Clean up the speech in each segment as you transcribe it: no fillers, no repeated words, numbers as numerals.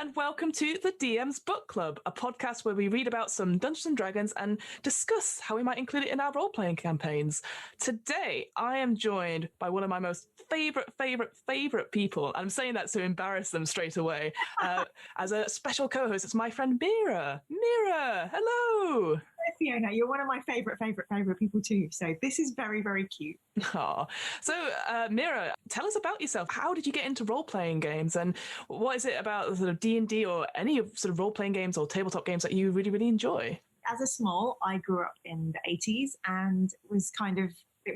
and welcome to the DM's Book Club, a podcast where we read about some Dungeons and Dragons and discuss how we might include it in our role-playing campaigns. Today, I am joined by one of my most favorite people, and I'm saying that to embarrass them straight away. As a special co-host, it's my friend Mira. Mira, hello! Hi, Fiona, you're one of my favorite people too, so this is very cute. Aww. So, Mira, tell us about yourself. How did you get into role-playing games, and what is it about sort of D&D or any of sort of role-playing games or tabletop games that you really enjoy? As a small, I grew up in the 80s and it was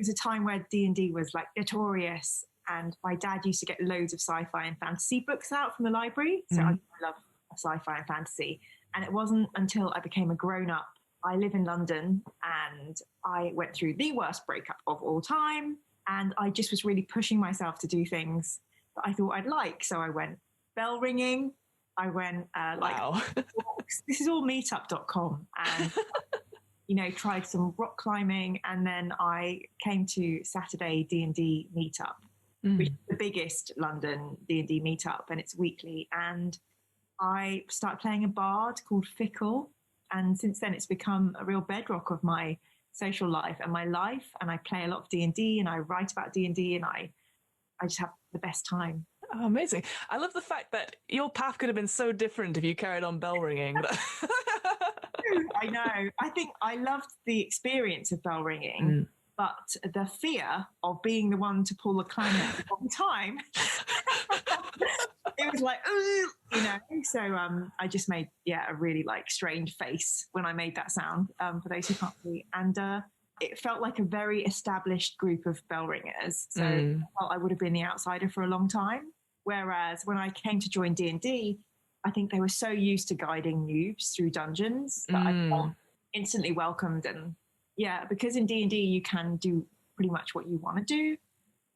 a time where D&D was like notorious, and my dad used to get loads of sci-fi and fantasy books out from the library, so I love sci-fi and fantasy. And it wasn't until I became a grown-up. I live in London and I went through the worst breakup of all time, and I just was really pushing myself to do things that I thought I'd like. So I went bell ringing, I went walks. This is all meetup.com, and tried some rock climbing, and then I came to Saturday D&D meetup, which is the biggest London D&D meetup, and it's weekly. And I started playing a bard called Fickle. And since then, it's become a real bedrock of my social life and my life. And I play a lot of D&D, and I write about D&D, and I just have the best time. Oh, amazing. I love the fact that your path could have been so different if you carried on bell ringing. I know. I think I loved the experience of bell ringing, but the fear of being the one to pull the clown at the wrong time, it was like, so I just made, a really strange face when I made that sound, for those who can't see. And it felt like a very established group of bell ringers. So I felt I would have been the outsider for a long time. Whereas when I came to join D&D, I think they were so used to guiding noobs through dungeons that I felt instantly welcomed. And because in D&D you can do pretty much what you want to do,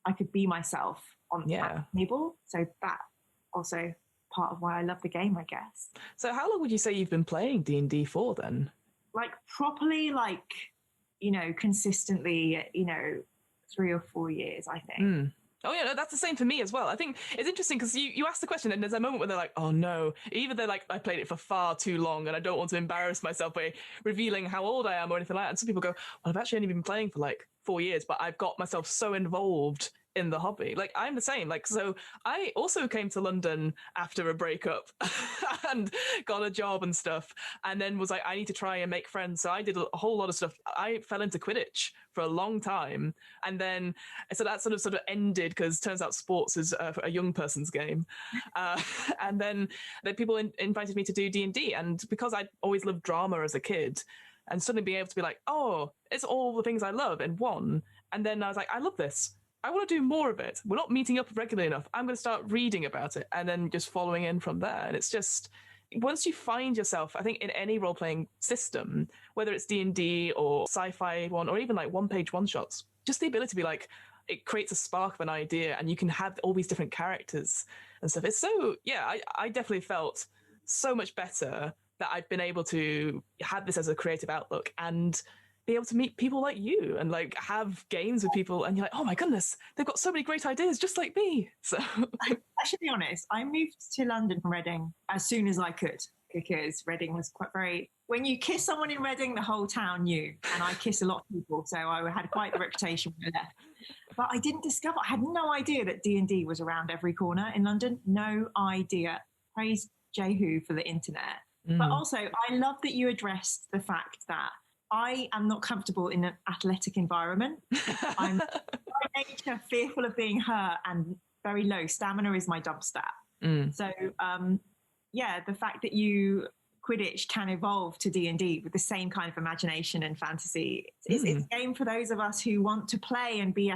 I could be myself on the table. So that also part of why I love the game, I guess. So how long would you say you've been playing D&D for then? Properly, consistently, 3 or 4 years, I think. Oh, yeah, no, that's the same for me as well. I think it's interesting because you ask the question and there's a moment where they're like, oh, no. Either they're like, I played it for far too long and I don't want to embarrass myself by revealing how old I am or anything like that. And some people go, well, I've actually only been playing for 4 years, but I've got myself so involved in the hobby. I'm the same. So I also came to London after a breakup and got a job and stuff, and then was like, I need to try and make friends. So I did a whole lot of stuff. I fell into Quidditch for a long time, and then so that sort of ended because turns out sports is a young person's game. And then people invited me to do D&D, and because I always loved drama as a kid, and suddenly being able to be like, oh, it's all the things I love in one. And then I was like, I love this. I want to do more of it. We're not meeting up regularly enough. I'm going to start reading about it and then just following in from there. And it's just, once you find yourself, I think in any role-playing system, whether it's D&D or sci-fi one, or even one-page one-shots, just the ability to be it creates a spark of an idea and you can have all these different characters and stuff. It's so, I definitely felt so much better that I've been able to have this as a creative outlook and be able to meet people like you and have games with people, and you're like, oh my goodness, they've got so many great ideas just like me. So I should be honest, I moved to London from Reading as soon as I could, because Reading was when you kiss someone in Reading, the whole town knew, and I kiss a lot of people, so I had quite the reputation when I left. But I had no idea that D&D was around every corner in London. No idea. Praise Jehu for the internet. But also, I love that you addressed the fact that I am not comfortable in an athletic environment. I'm by nature fearful of being hurt and very low. Stamina is my dump stat. So, the fact that Quidditch can evolve to D&D with the same kind of imagination and fantasy, it's a game for those of us who want to play and be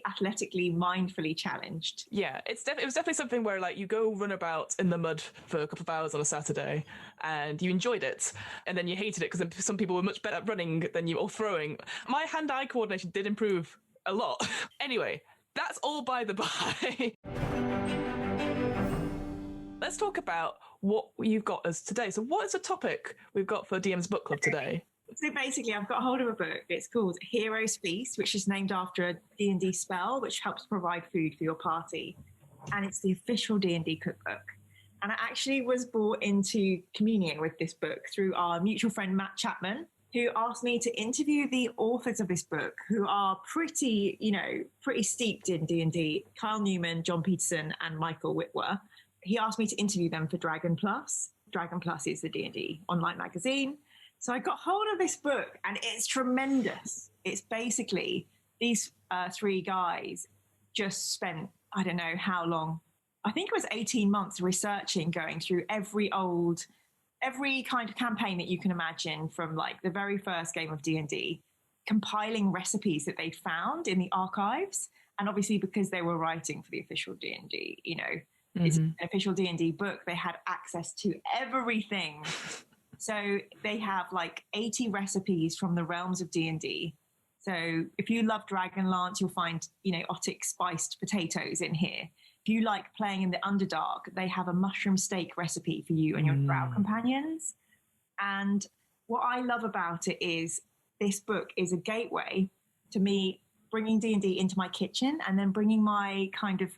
athletically, mindfully challenged. Yeah, it was definitely something where you go run about in the mud for a couple of hours on a Saturday and you enjoyed it, and then you hated it because some people were much better at running than you or throwing. My hand-eye coordination did improve a lot. Anyway, that's all by the by. Let's talk about what you've got us today. So what is the topic we've got for DM's Book Club today? So basically, I've got hold of a book. It's called Hero's Feast, which is named after a D&D spell, which helps provide food for your party. And it's the official D&D cookbook. And I actually was brought into communion with this book through our mutual friend, Matt Chapman, who asked me to interview the authors of this book, who are pretty steeped in D&D, Kyle Newman, John Peterson, and Michael Witwer. He asked me to interview them for Dragon Plus. Dragon Plus is the D&D online magazine. So I got hold of this book, and it's tremendous. It's basically these three guys just spent, I don't know how long, I think it was 18 months researching, going through every kind of campaign that you can imagine from like the very first game of D&D, compiling recipes that they found in the archives. And obviously because they were writing for the official D&D, it's an official D&D book, they had access to everything. So they have like 80 recipes from the realms of D&D. So if you love Dragonlance, you'll find, Otic spiced potatoes in here. If you like playing in the Underdark, they have a mushroom steak recipe for you and your drow companions. And what I love about it is this book is a gateway to me bringing D&D into my kitchen, and then bringing my kind of,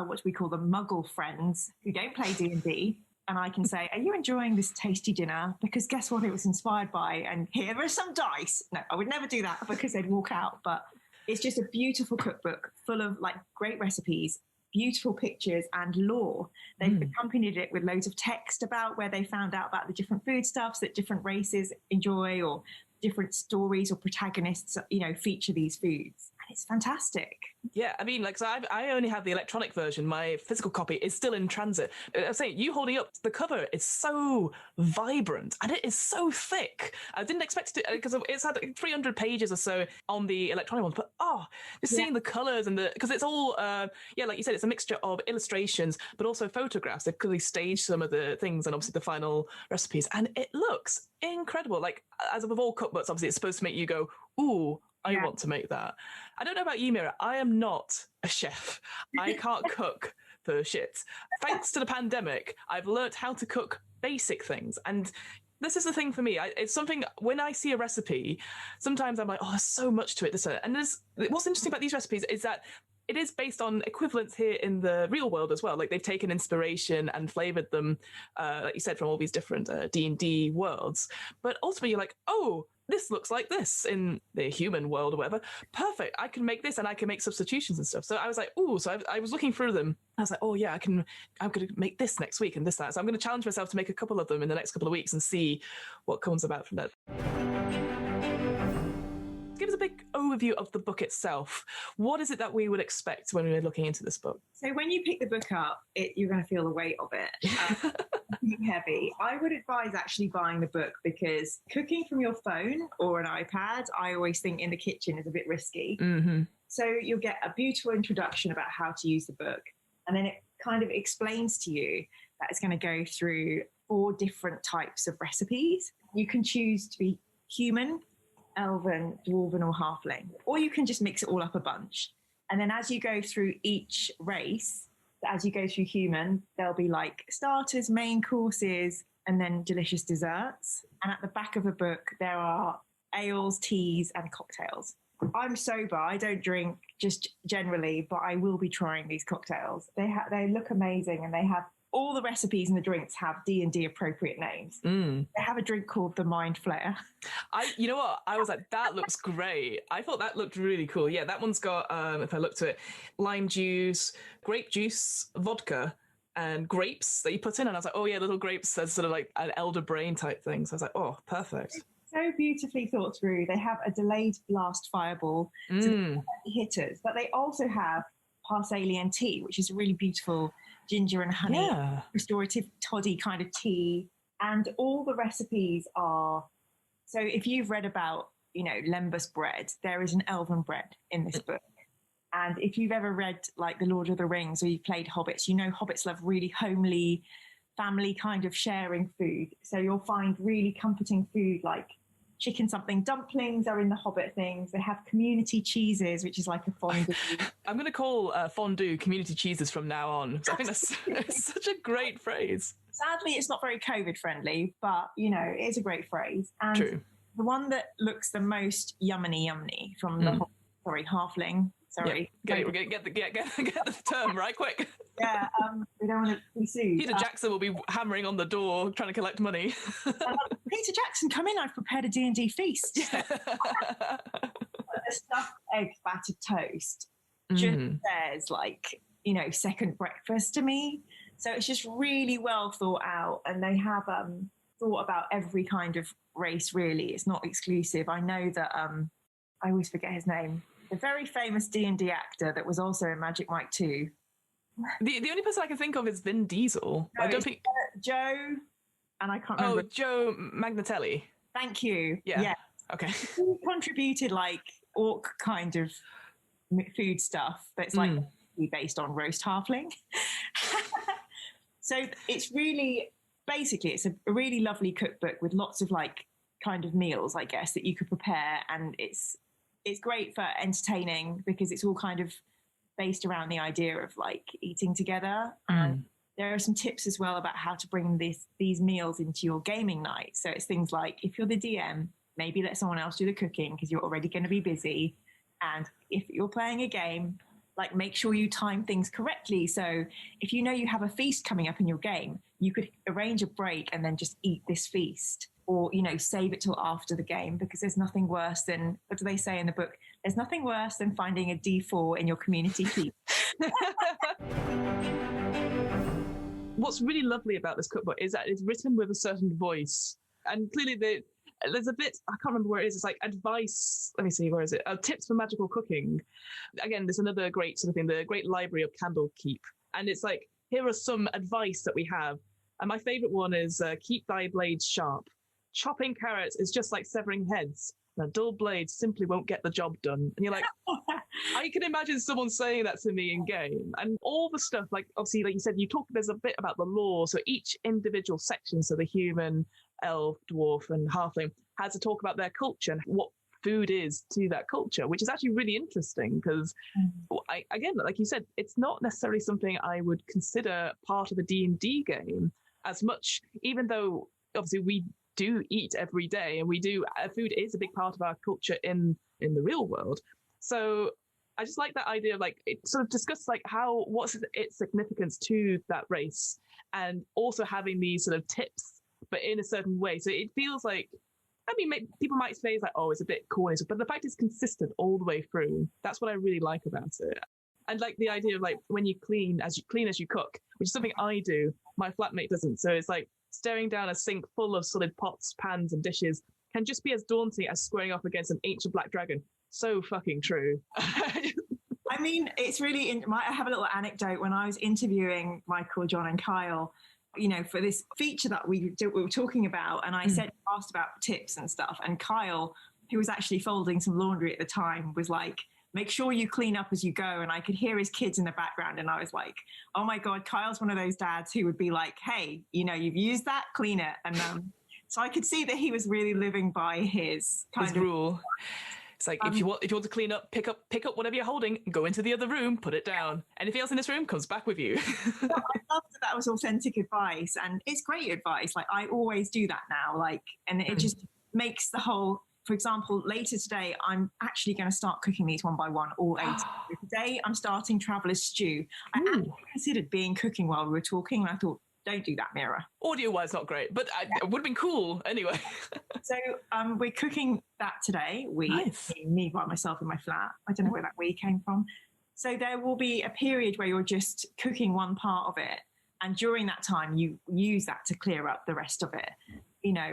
what we call the muggle friends who don't play D&D. And I can say, are you enjoying this tasty dinner? Because guess what it was inspired by? And here are some dice. No, I would never do that because they'd walk out. But it's just a beautiful cookbook full of like great recipes, beautiful pictures and lore. They've accompanied it with loads of text about where they found out about the different foodstuffs that different races enjoy, or different stories or protagonists, feature these foods. And it's fantastic. Yeah, I mean, like, so I only have the electronic version. My physical copy is still in transit. I was saying, you holding up the cover is so vibrant, and it is so thick. I didn't expect it to, because it's had 300 pages or so on the electronic ones, but just seeing the colours and because it's all, like you said, it's a mixture of illustrations, but also photographs. They've clearly staged some of the things and obviously the final recipes, and it looks incredible. Like, as with all cookbooks, obviously it's supposed to make you go, ooh, I want to make that. I don't know about you, Mira. I am not a chef. I can't cook for shit. Thanks to the pandemic, I've learnt how to cook basic things. And this is the thing for me. It's something, when I see a recipe, sometimes I'm like, there's so much to it. And what's interesting about these recipes is that it is based on equivalents here in the real world as well. Like, they've taken inspiration and flavored them, like you said, from all these different D&D worlds. But ultimately, you're like, this looks like this in the human world or whatever. Perfect. I can make this, and I can make substitutions and stuff. So I was like, so I was looking through them. I was like, I'm going to make this next week and this, that. So I'm going to challenge myself to make a couple of them in the next couple of weeks and see what comes about from that. Give us a big overview of the book itself. What is it that we would expect when we're looking into this book? So when you pick the book up, you're going to feel the weight of it. It's heavy. I would advise actually buying the book, because cooking from your phone or an iPad, I always think in the kitchen is a bit risky. Mm-hmm. So you'll get a beautiful introduction about how to use the book. And then it kind of explains to you that it's going to go through 4 different types of recipes. You can choose to be human, elven, dwarven, or halfling, or you can just mix it all up a bunch. And then as you go through each race, as you go through human, there'll be like starters, main courses, and then delicious desserts. And at the back of the book, there are ales, teas, and cocktails. I'm sober, I don't drink just generally, but I will be trying these cocktails. They look amazing, and they have all the recipes and the drinks have D&D appropriate names. They have a drink called the Mind Flayer. You know what? I was like, that looks great. I thought that looked really cool. Yeah, that one's got, if I look to it, lime juice, grape juice, vodka, and grapes that you put in. And I was like, little grapes as sort of like an elder brain type thing. So I was like, perfect. So beautifully thought through. They have a delayed blast fireball to the hitters, but they also have Parsalian tea, which is a really beautiful ginger and honey, restorative toddy kind of tea. And all the recipes are, so if you've read about, lembas bread, there is an elven bread in this book. And if you've ever read like The Lord of the Rings, or you've played Hobbits, hobbits love really homely, family kind of sharing food. So you'll find really comforting food like chicken something dumplings are in the Hobbit things. They have community cheeses, which is like a fondue. I'm going to call fondue community cheeses from now on. I think that's such a great phrase. Sadly, it's not very COVID friendly, but it is a great phrase. And True. The one that looks the most yummy from the halfling Sorry. Yeah, get the term right quick. Yeah, we don't want to be sued. Peter Jackson will be hammering on the door trying to collect money. Peter Jackson, come in. I've prepared a D&D feast. Yeah. The stuffed eggs battered toast just says like, second breakfast to me. So it's just really well thought out, and they have thought about every kind of race, really. It's not exclusive. I know that I always forget his name. The very famous D&D actor that was also in Magic Mike 2. The only person I can think of is Vin Diesel. No, I don't think Joe, and I can't remember. Oh, Joe Magnatelli. Thank you. Yeah. Okay. He contributed like orc kind of food stuff that's like based on roast halfling. So it's really, basically, it's a really lovely cookbook with lots of like kind of meals, I guess, that you could prepare, and it's great for entertaining because it's all kind of based around the idea of like eating together. And there are some tips as well about how to bring these meals into your gaming night. So it's things like, if you're the DM, maybe let someone else do the cooking because you're already going to be busy. And if you're playing a game, like make sure you time things correctly. So if you know you have a feast coming up in your game, you could arrange a break and then just eat this feast, or, save it till after the game, because there's nothing worse than, what do they say in the book? There's nothing worse than finding a D4 in your community feast. What's really lovely about this cookbook is that it's written with a certain voice. And clearly there's a bit, I can't remember where it is, it's like advice, let me see, where is it? Tips for magical cooking. Again, there's another great sort of thing, the Great Library of Candlekeep. And it's like, here are some advice that we have. And my favourite one is, keep thy blades sharp. Chopping carrots is just like severing heads. A dull blade simply won't get the job done. And you're like, I can imagine someone saying that to me in game. And all the stuff, like obviously, like you said, there's a bit about the lore. So each individual section, so the human, elf, dwarf, and halfling, has to talk about their culture and what food is to that culture, which is actually really interesting because, again, like you said, it's not necessarily something I would consider part of a D&D game as much, even though obviously we do eat every day, and food is a big part of our culture in the real world. So I just like that idea of like, it sort of discuss like what's its significance to that race, and also having these sort of tips, but in a certain way. So it feels like, I mean, people might say it's like, oh, it's a bit corny, but the fact it's consistent all the way through. That's what I really like about it. And like the idea of like, when you clean as you cook, which is something I do, my flatmate doesn't. So it's like, staring down a sink full of solid pots, pans, and dishes can just be as daunting as squaring off against an ancient black dragon. So fucking true. I mean, it's really, I have a little anecdote. When I was interviewing Michael, John, and Kyle, for this feature that we were talking about, and I asked about tips and stuff, and Kyle, who was actually folding some laundry at the time, was like, make sure you clean up as you go. And I could hear his kids in the background. And I was like, oh my God, Kyle's one of those dads who would be like, hey, you've used that, clean it. And so I could see that he was really living by his rule. It's like, if you want to clean up, pick up whatever you're holding, go into the other room, put it down. Anything else in this room comes back with you. I loved that was authentic advice. And it's great advice. Like, I always do that now. Like, and it just makes the whole, for example, later today, I'm actually going to start cooking these one by one, all 8. Today, I'm starting Traveller's Stew. I actually considered cooking while we were talking, and I thought, don't do that, Mira. Audio-wise, not great, but it would have been cool anyway. So we're cooking that today. Me by myself in my flat. I don't know where that we came from. So there will be a period where you're just cooking one part of it, and during that time, you use that to clear up the rest of it.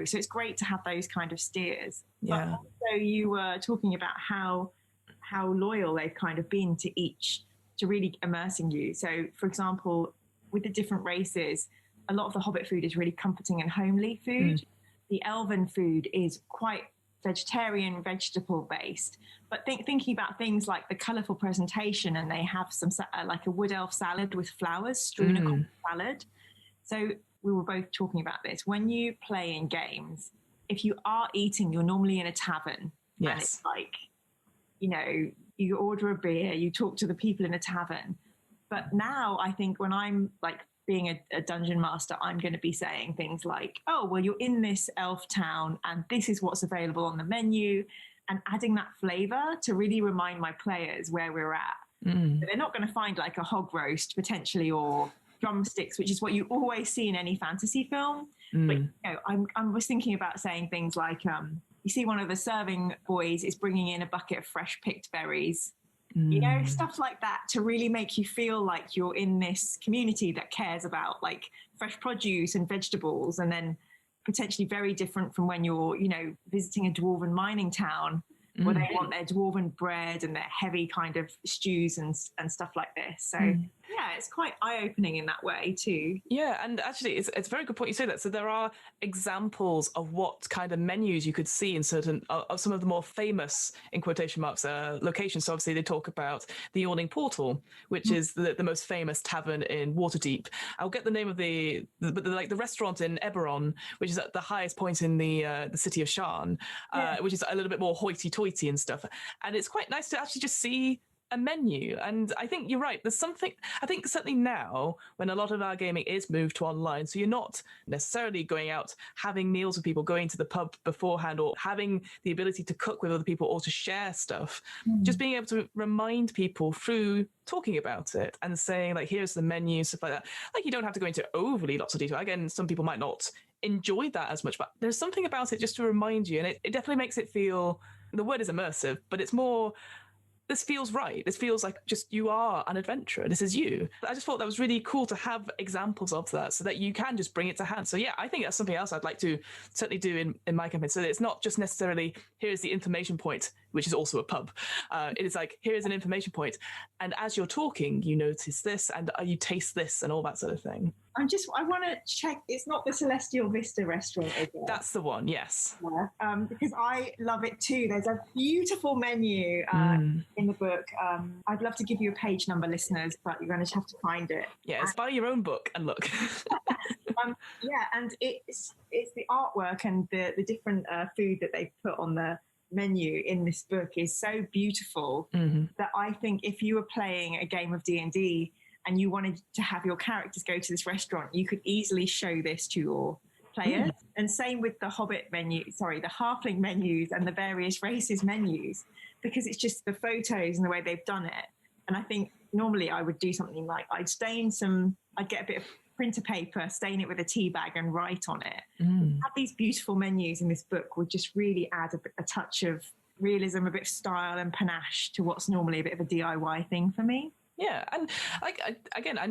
So it's great to have those kind of steers. Yeah. But also you were talking about how loyal they've kind of been to each, to really immersing you. So, for example, with the different races, a lot of the Hobbit food is really comforting and homely food. The Elven food is quite vegetarian, vegetable based. But thinking about things like the colourful presentation, and they have some like a wood elf salad with flowers strewn across the salad. So we were both talking about this. When you play in games, if you are eating, you're normally in a tavern. Yes. And it's like, you order a beer, you talk to the people in a tavern. But now I think when I'm like being a dungeon master, I'm going to be saying things like, oh, well, you're in this elf town and this is what's available on the menu. and adding that flavor to really remind my players where we're at. So they're not going to find like a hog roast potentially or drumsticks, which is what you always see in any fantasy film. But you know, I was thinking about saying things like, you see one of the serving boys is bringing in a bucket of fresh picked berries. You know, stuff like that to really make you feel like you're in this community that cares about like fresh produce and vegetables, and then potentially very different from when you're, you know, visiting a dwarven mining town where they want their dwarven bread and their heavy kind of stews and stuff like this. So yeah, it's quite eye-opening in that way too. Yeah, and actually, it's a very good point you say that. So there are examples of what kind of menus you could see in certain of some of the more famous, in quotation marks, locations. So obviously, they talk about the Yawning Portal, which is the most famous tavern in Waterdeep. I'll get the name of the restaurant in Eberron, which is at the highest point in the city of Sharn, which is a little bit more hoity-toity and stuff. And it's quite nice to actually just see a menu. And I think you're right. There's something, I think certainly now when a lot of our gaming is moved to online, so you're not necessarily going out having meals with people, going to the pub beforehand, or having the ability to cook with other people or to share stuff. Just being able to remind people through talking about it and saying like, here's the menu, stuff like that. Like, you don't have to go into overly lots of detail. Again, some people might not enjoy that as much, but there's something about it just to remind you. And it definitely makes it feel, the word is immersive, but it's more, this feels right. This feels like just you are an adventurer. This is you. I just thought that was really cool to have examples of that so that you can just bring it to hand. So yeah, I think that's something else I'd like to certainly do in my campaign. So that it's not just necessarily, here's the information point, which is also a pub. It is like, here's an information point. And as you're talking, you notice this and you taste this and all that sort of thing. I want to check, it's not the Celestial Vista restaurant, is it? That's the one, yes. Yeah, because I love it too. There's a beautiful menu in the book. I'd love to give you a page number, listeners, but you're going to have to find it. Yeah, it's buy your own book and look. Yeah, and it's the artwork and the different food that they put on the menu in this book is so beautiful that I think if you were playing a game of D&D and you wanted to have your characters go to this restaurant, you could easily show this to your players. And same with the Hobbit menu, the Halfling menus and the various races menus, because it's just the photos and the way they've done it. And I think normally I would do something like I'd get a bit of printer paper, stain it with a tea bag and write on it. Have these beautiful menus in this book would just really add a touch of realism, a bit of style and panache to what's normally a bit of a DIY thing for me. Yeah, and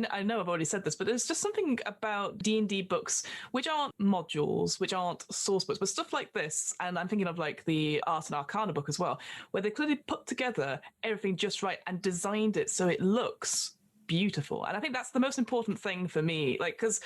I know I've already said this, but there's just something about D&D books which aren't modules, which aren't source books, but stuff like this, and I'm thinking of like the Art and Arcana book as well, where they clearly put together everything just right and designed it so it looks beautiful. And I think that's the most important thing for me, like, because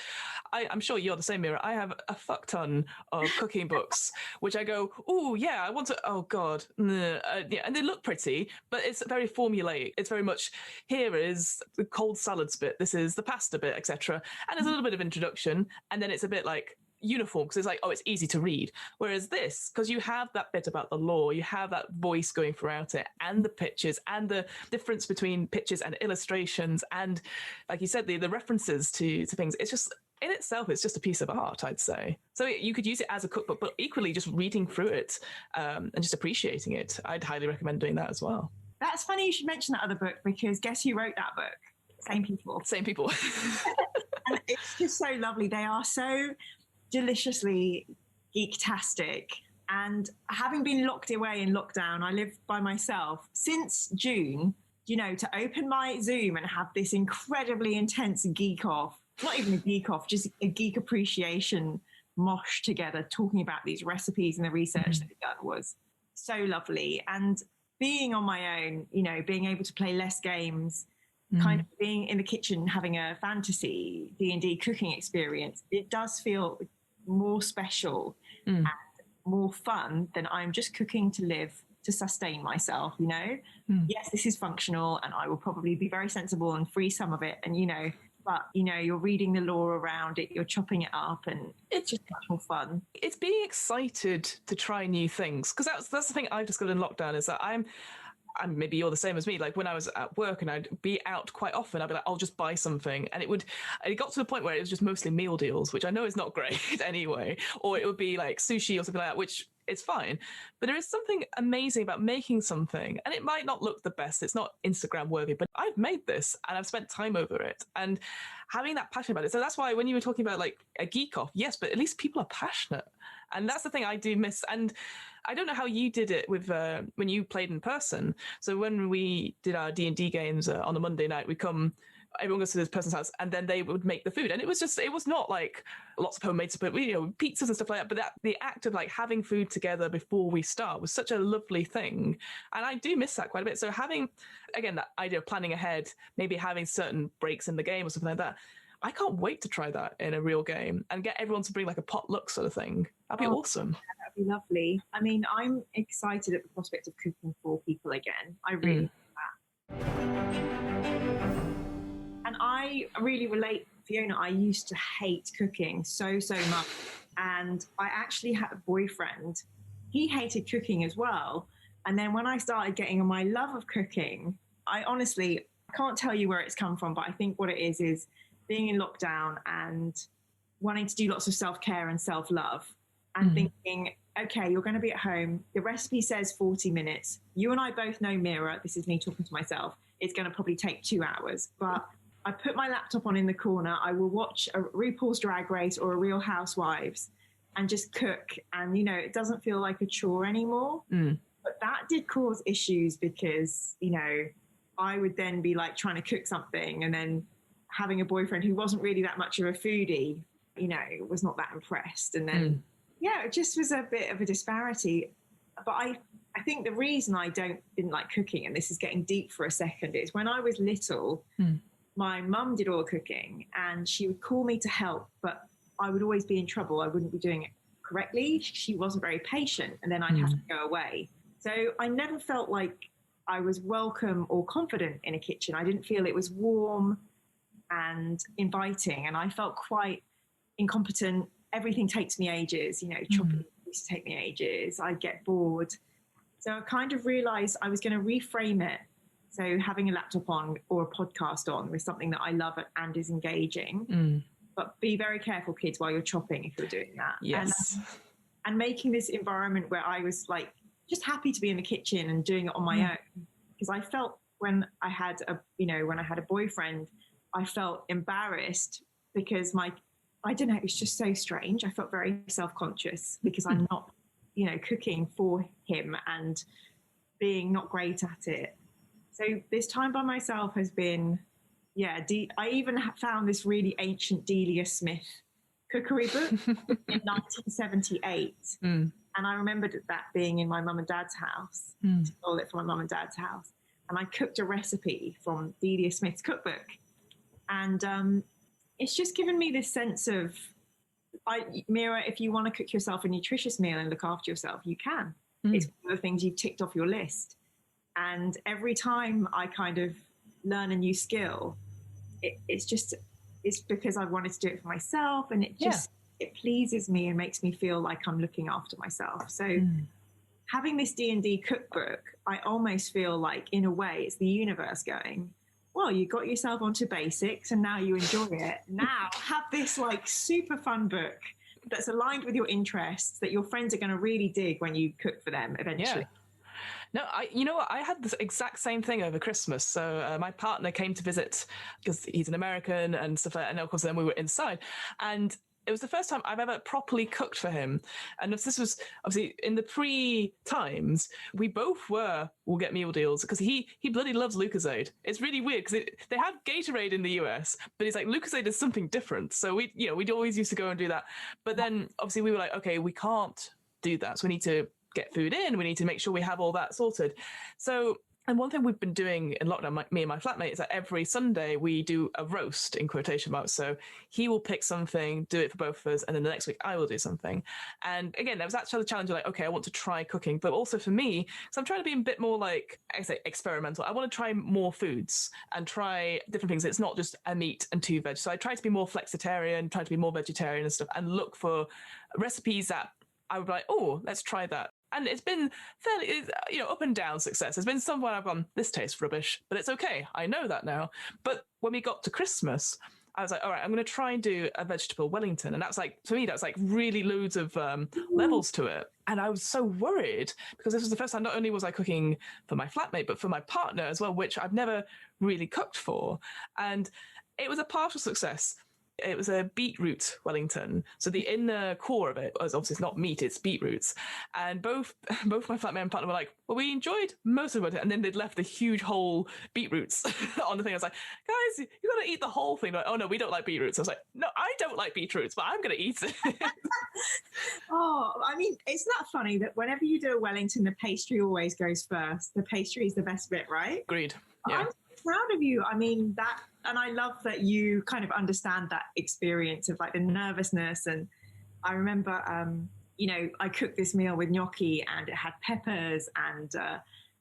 I'm sure you're the same, Mira. I have a fuck ton of cooking books which I go, oh yeah, I want to, oh god, yeah, and they look pretty, but it's very formulaic. It's very much, here is the cold salads bit, this is the pasta bit, etc. And there's a little bit of introduction, and then it's a bit like uniform because it's like, oh, it's easy to read. Whereas this, because you have that bit about the lore, you have that voice going throughout it, and the pictures, and the difference between pictures and illustrations, and like you said, the references to things. It's just, in itself, it's just a piece of art, I'd say. So you could use it as a cookbook, but equally just reading through it and just appreciating it. I'd highly recommend doing that as well. That's funny you should mention that other book, because guess who wrote that book? Same people. Same people. And it's just so lovely. They are so deliciously geektastic. And having been locked away in lockdown, I live by myself since June, you know, to open my Zoom and have this incredibly intense geek off, not even a geek off, just a geek appreciation mosh together, talking about these recipes and the research that we've done was so lovely. And being on my own, you know, being able to play less games, kind of being in the kitchen, having a fantasy D&D cooking experience, it does feel more special and more fun than I'm just cooking to live, to sustain myself, you know? Yes, this is functional and I will probably be very sensible and free some of it. And, you know, but, you know, you're reading the lore around it, you're chopping it up, and it's just much more fun. It's being excited to try new things. Because that's the thing I've discovered in lockdown, is that and maybe you're the same as me, like when I was at work and I'd be out quite often, I'd be like, I'll just buy something. And it got to the point where it was just mostly meal deals, which I know is not great anyway. Or it would be like sushi or something like that, which it's fine. But there is something amazing about making something, and it might not look the best. It's not Instagram worthy, but I've made this and I've spent time over it and having that passion about it. So that's why when you were talking about like a geek off, yes, but at least people are passionate. And that's the thing I do miss. And I don't know how you did it with when you played in person. So when we did our D&D games on a Monday night, everyone goes to this person's house and then they would make the food. And it was not like lots of homemade stuff, but pizzas and stuff like that. But the act of like having food together before we start was such a lovely thing. And I do miss that quite a bit. So having, again, that idea of planning ahead, maybe having certain breaks in the game or something like that, I can't wait to try that in a real game and get everyone to bring like a potluck sort of thing. That'd be awesome. That'd be lovely. I mean, I'm excited at the prospect of cooking for people again. I really love that. And I really relate, Fiona. I used to hate cooking so much. And I actually had a boyfriend. He hated cooking as well. And then when I started getting on my love of cooking, I honestly can't tell you where it's come from, but I think what it is being in lockdown and wanting to do lots of self-care and self-love and thinking, okay, you're going to be at home. The recipe says 40 minutes. You and I both know, Mira, this is me talking to myself, it's going to probably take 2 hours. But I put my laptop on in the corner. I will watch a RuPaul's Drag Race or a Real Housewives and just cook. And, it doesn't feel like a chore anymore. But that did cause issues because, I would then be like trying to cook something and then having a boyfriend who wasn't really that much of a foodie, was not that impressed. And then, it just was a bit of a disparity. But I think the reason I didn't like cooking, and this is getting deep for a second, is when I was little, my mum did all the cooking and she would call me to help, but I would always be in trouble. I wouldn't be doing it correctly. She wasn't very patient and then I'd have to go away. So I never felt like I was welcome or confident in a kitchen. I didn't feel it was warm and inviting, and I felt quite incompetent. Everything takes me ages, chopping used to take me ages. I'd get bored. So I kind of realized I was going to reframe it. So having a laptop on or a podcast on was something that I love and is engaging. But be very careful, kids, while you're chopping if you're doing that. Yes. And making this environment where I was like just happy to be in the kitchen and doing it on my own. Because I felt when I had a boyfriend, I felt embarrassed because I don't know, it was just so strange. I felt very self-conscious because I'm not, cooking for him and being not great at it. So this time by myself has been, I even found this really ancient Delia Smith cookery book in 1978. And I remembered that being in my mum and dad's house. Stole it from my mum and dad's house. And I cooked a recipe from Delia Smith's cookbook. And it's just given me this sense of, Mira, if you want to cook yourself a nutritious meal and look after yourself, you can. It's one of the things you've ticked off your list. And every time I kind of learn a new skill, it's because I wanted to do it for myself. And it pleases me and makes me feel like I'm looking after myself. So having this D&D cookbook, I almost feel like, in a way, it's the universe going, well, you got yourself onto basics and now you enjoy it. Now have this like super fun book that's aligned with your interests that your friends are going to really dig when you cook for them eventually. No, I had this exact same thing over Christmas. So my partner came to visit because he's an American and stuff like that. And of course, then we were inside. And it was the first time I've ever properly cooked for him. And this was obviously in the pre-times, we both we'll get meal deals because he bloody loves Lucozade. It's really weird because they have Gatorade in the US, but he's like, Lucozade is something different. So we'd always used to go and do that. But then obviously we were like, okay, we can't do that. So we need to get food in. We need to make sure we have all that sorted. So, and one thing we've been doing in lockdown, me and my flatmate, is that every Sunday we do a roast in quotation marks. So he will pick something, do it for both of us, and then the next week I will do something. And again, there was actually the challenge of like, okay, I want to try cooking, but also for me, because I'm trying to be a bit more like, I say, experimental. I want to try more foods and try different things. It's not just a meat and 2 veg. So I try to be more flexitarian, try to be more vegetarian and stuff, and look for recipes that I would be like, oh, let's try that. And it's been fairly, up and down success. There's been some where I've gone, this tastes rubbish, but it's okay. I know that now. But when we got to Christmas, I was like, all right, I'm going to try and do a vegetable Wellington. And that's like, for me, that's like really loads of levels to it. And I was so worried because this was the first time not only was I cooking for my flatmate, but for my partner as well, which I've never really cooked for. And it was a partial success. It was a beetroot Wellington. So the inner core of it was obviously it's not meat, it's beetroots. And both my flatmate and partner were like, well, we enjoyed most of it. And then they'd left a huge whole beetroots on the thing. I was like, guys, you got to eat the whole thing. Like, oh, no, we don't like beetroots. I was like, no, I don't like beetroots, but I'm going to eat it. Oh, I mean, isn't that funny that whenever you do a Wellington, the pastry always goes first? The pastry is the best bit, right? Agreed. Yeah. I'm proud of you. I mean, that, and I love that you kind of understand that experience of like the nervousness. And I remember, I cooked this meal with gnocchi and it had peppers and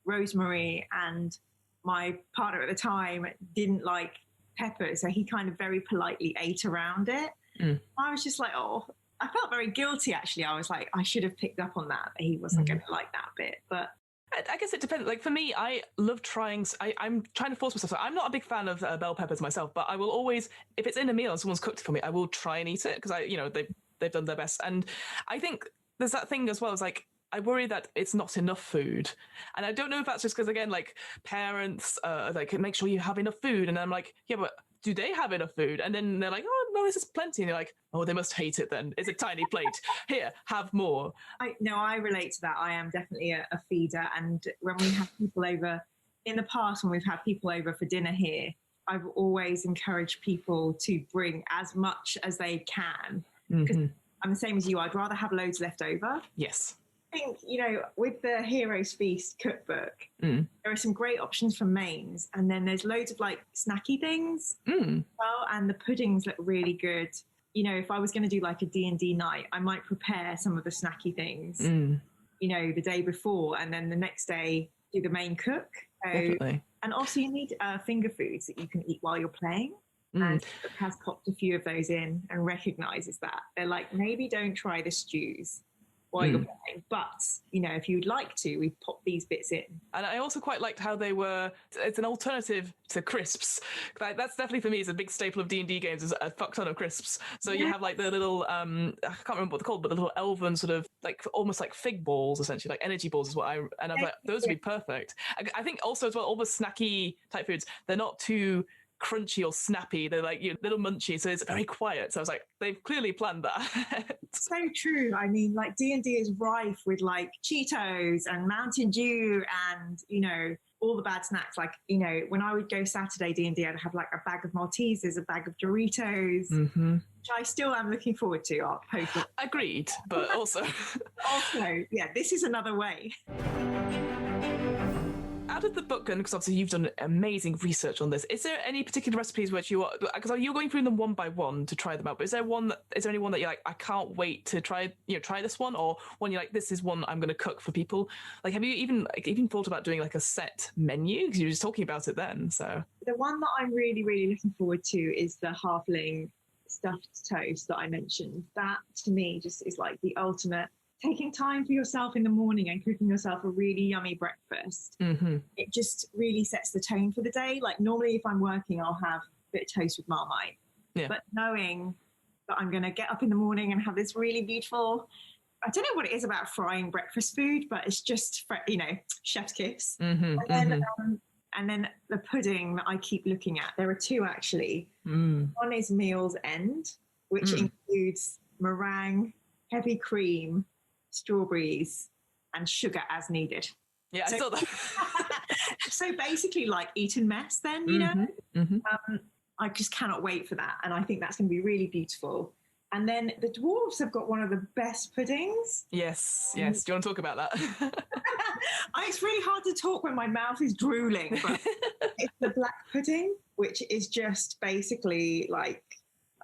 rosemary, and my partner at the time didn't like peppers, so he kind of very politely ate around it. I was just like, oh, I felt very guilty actually. I was like, I should have picked up on that he wasn't going to like that bit. But I guess it depends. Like for me, I love trying. I'm trying to force myself. So I'm not a big fan of bell peppers myself, but I will always, if it's in a meal and someone's cooked it for me, I will try and eat it because they've done their best. And I think there's that thing as well as like, I worry that it's not enough food. And I don't know if that's just because, again, like parents, like make sure you have enough food. And I'm like, yeah, but do they have enough food? And then they're like, oh, no, this is plenty. And you're like, oh, they must hate it then. It's a tiny plate. Here, have more. I relate to that. I am definitely a feeder. And when we have people over, in the past, when we've had people over for dinner here, I've always encouraged people to bring as much as they can. Because I'm the same as you. I'd rather have loads left over. Yes. I think, with the Heroes Feast cookbook, there are some great options for mains, and then there's loads of like snacky things as well, and the puddings look really good. If I was going to do like a D&D night, I might prepare some of the snacky things, the day before, and then the next day do the main cook. Definitely. And also you need finger foods that you can eat while you're playing. And it has popped a few of those in and recognises that. They're like, maybe don't try the stews while you're playing, but if you'd like to, we pop these bits in. And I also quite liked how they were, it's an alternative to crisps. That's definitely for me is a big staple of D&D games is a fuck ton of crisps. So you have like the little I can't remember what they're called, but the little elven sort of like almost like fig balls, essentially like energy balls is what I'm like, those would be perfect. I think also as well, all the snacky type foods, they're not too crunchy or snappy. They're like little munchy, so it's very quiet. So I was like, they've clearly planned that. So true. I mean, like D&D is rife with like Cheetos and Mountain Dew and all the bad snacks. Like when I would go Saturday D&D, I'd have like a bag of Maltesers, a bag of Doritos, which I still am looking forward to. I'll post it. Agreed, but also yeah, this is another way. Out of the book, and because obviously you've done amazing research on this, is there any particular recipes which you are, because you're going through them one by one to try them out, but is there any one that you're like, I can't wait to try this one, or one you're like, this is one I'm going to cook for people? Like, have you even thought about doing like a set menu? Because you were just talking about it then. So the one that I'm really, really looking forward to is the halfling stuffed toast that I mentioned. That to me just is like the ultimate. Taking time for yourself in the morning and cooking yourself a really yummy breakfast. It just really sets the tone for the day. Like normally if I'm working, I'll have a bit of toast with Marmite. Yeah. But knowing that I'm going to get up in the morning and have this really beautiful, I don't know what it is about frying breakfast food, but it's just, chef's kiss. And then the pudding that I keep looking at, there are two actually. One is Meal's End, which includes meringue, heavy cream, strawberries and sugar as needed. Yeah, I saw that. So basically like eat and mess then, I just cannot wait for that. And I think that's going to be really beautiful. And then the dwarves have got one of the best puddings. Yes. Do you want to talk about that? It's really hard to talk when my mouth is drooling, but it's the black pudding, which is just basically like,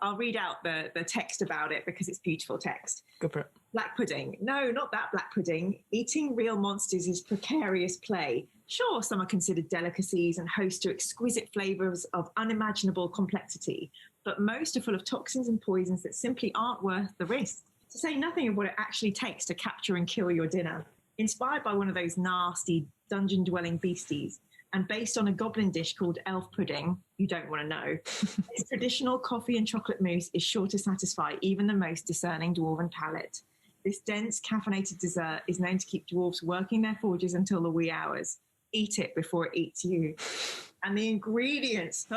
I'll read out the text about it because it's beautiful text. Go for it. Black pudding. No, not that black pudding. Eating real monsters is precarious play. Sure, some are considered delicacies and host to exquisite flavours of unimaginable complexity, but most are full of toxins and poisons that simply aren't worth the risk. To say nothing of what it actually takes to capture and kill your dinner. Inspired by one of those nasty dungeon-dwelling beasties, and based on a goblin dish called elf pudding, you don't want to know. This traditional coffee and chocolate mousse is sure to satisfy even the most discerning dwarven palate. This dense caffeinated dessert is known to keep dwarves working their forges until the wee hours. Eat it before it eats you. And the ingredients,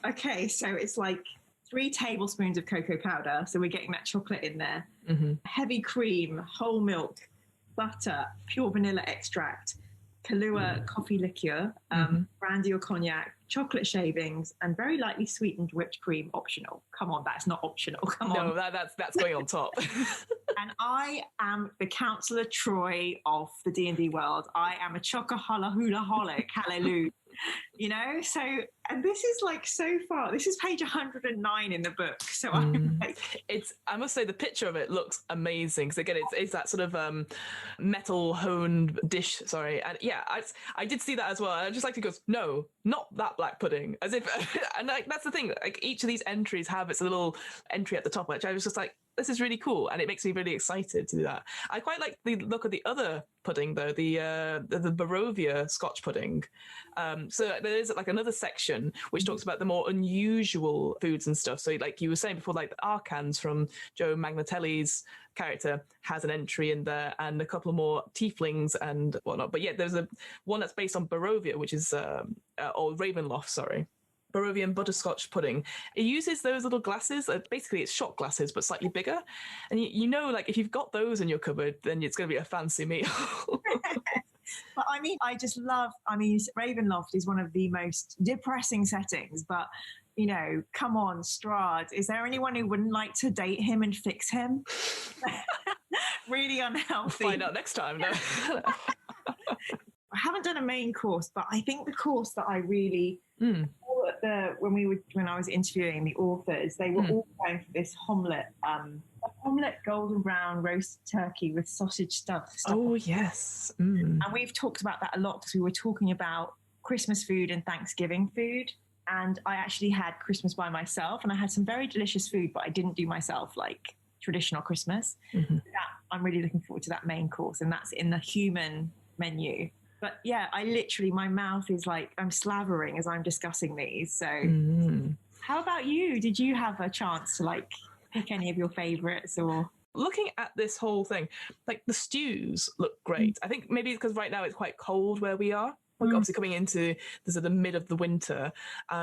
okay, so it's like 3 tablespoons of cocoa powder. So we're getting that chocolate in there. Heavy cream, whole milk, butter, pure vanilla extract, Kahlua coffee liqueur, brandy or cognac, chocolate shavings, and very lightly sweetened whipped cream, optional. Come on, that's not optional. Come on. No, that's going on top. And I am the Councillor Troy of the D&D world. I am a chocoholic, hallelujah. You know, so, and this is like so far, this is page 109 in the book. So I'm like, I must say the picture of it looks amazing. Because again, it's that sort of metal honed dish. Sorry. And yeah, I did see that as well. I just like to go, no, not that black pudding. As if, and like, that's the thing, like each of these entries have its little entry at the top, which I was just like, this is really cool, and it makes me really excited to do that. I quite like the look of the other pudding though, the Barovia Scotch pudding. So there is like another section which talks about the more unusual foods and stuff. So like you were saying before, like the Arcans from Joe Magnatelli's character has an entry in there, and a couple more tieflings and whatnot. But yeah, there's one that's based on Barovia, which is or Ravenloft, sorry. Barovian butterscotch pudding. It uses those little glasses. Basically, it's shot glasses, but slightly bigger. And you know, like if you've got those in your cupboard, then it's going to be a fancy meal. But I mean, Ravenloft is one of the most depressing settings, but you know, come on, Strahd, is there anyone who wouldn't like to date him and fix him? Really unhealthy. We'll find out next time. No? I haven't done a main course, but I think the course that I really when I was interviewing the authors, they were all going for this omelette, golden brown roast turkey with sausage stuff. Oh yes, and we've talked about that a lot because we were talking about Christmas food and Thanksgiving food. And I actually had Christmas by myself, and I had some very delicious food, but I didn't do myself like traditional Christmas. I'm really looking forward to that main course, and that's in the human menu. But yeah, my mouth is like, I'm slavering as I'm discussing these. So how about you? Did you have a chance to like pick any of your favorites or? Looking at this whole thing, like the stews look great. I think maybe because right now it's quite cold where we are. Like obviously coming into the sort of mid of the winter.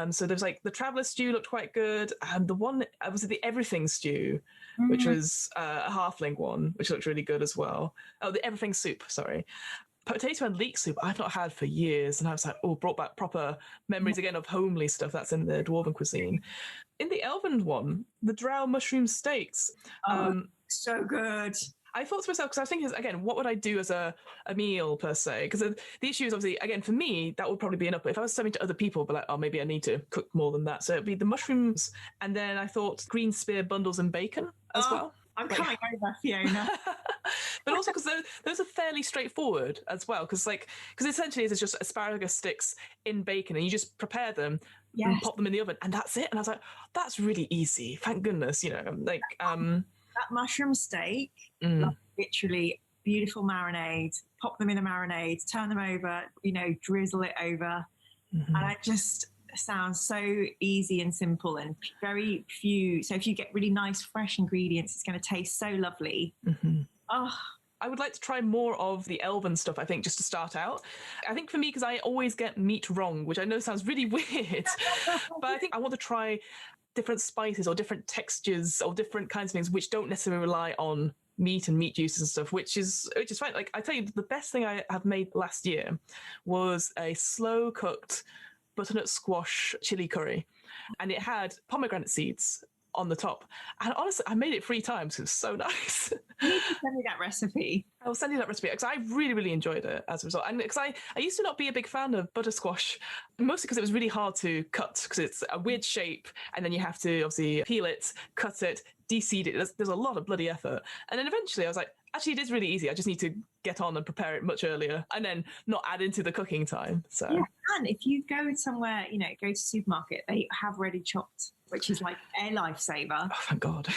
So there's like the traveller stew looked quite good. And the one, was it the everything stew, which was a halfling one, which looked really good as well. Oh, the everything soup, sorry. Potato and leek soup I've not had for years, and I was like, brought back proper memories again of homely stuff that's in the dwarven cuisine. In the elven one, the drow mushroom steaks. So good. I thought to myself, because I was thinking, again, what would I do as a meal per se? Because the issue is obviously, again, for me, that would probably be enough. But if I was serving to other people, I'd be like, oh, maybe I need to cook more than that. So it'd be the mushrooms, and then I thought green spear bundles and bacon as well. I'm coming over, Fiona. But also because those are fairly straightforward as well. Because essentially it's just asparagus sticks in bacon, and you just prepare them and pop them in the oven, and that's it. And I was like, that's really easy. Thank goodness, you know. Like that mushroom steak, like, literally beautiful marinade. Pop them in a marinade, turn them over, you know, drizzle it over, and it just sounds so easy and simple and very few. So if you get really nice fresh ingredients, it's going to taste so lovely. I would like to try more of the elven stuff, I think, just to start out. I think for me, because I always get meat wrong, which I know sounds really weird, but I think I want to try different spices or different textures or different kinds of things which don't necessarily rely on meat and meat juices and stuff, which is fine. Like I tell you, the best thing I have made last year was a slow cooked butternut squash chili curry, and it had pomegranate seeds on the top. And honestly, I made it 3 times. It was so nice. You need to send me that recipe. I will send you that recipe because I really, really enjoyed it as a result. And because I used to not be a big fan of butter squash, mostly because it was really hard to cut because it's a weird shape, and then you have to obviously peel it, cut it, de-seed it. There's a lot of bloody effort. And then eventually I was like, actually, it is really easy. I just need to get on and prepare it much earlier and then not add into the cooking time. So yeah, and if you go somewhere, you know, go to supermarket, they have ready chopped, which is like a lifesaver. Oh, thank God.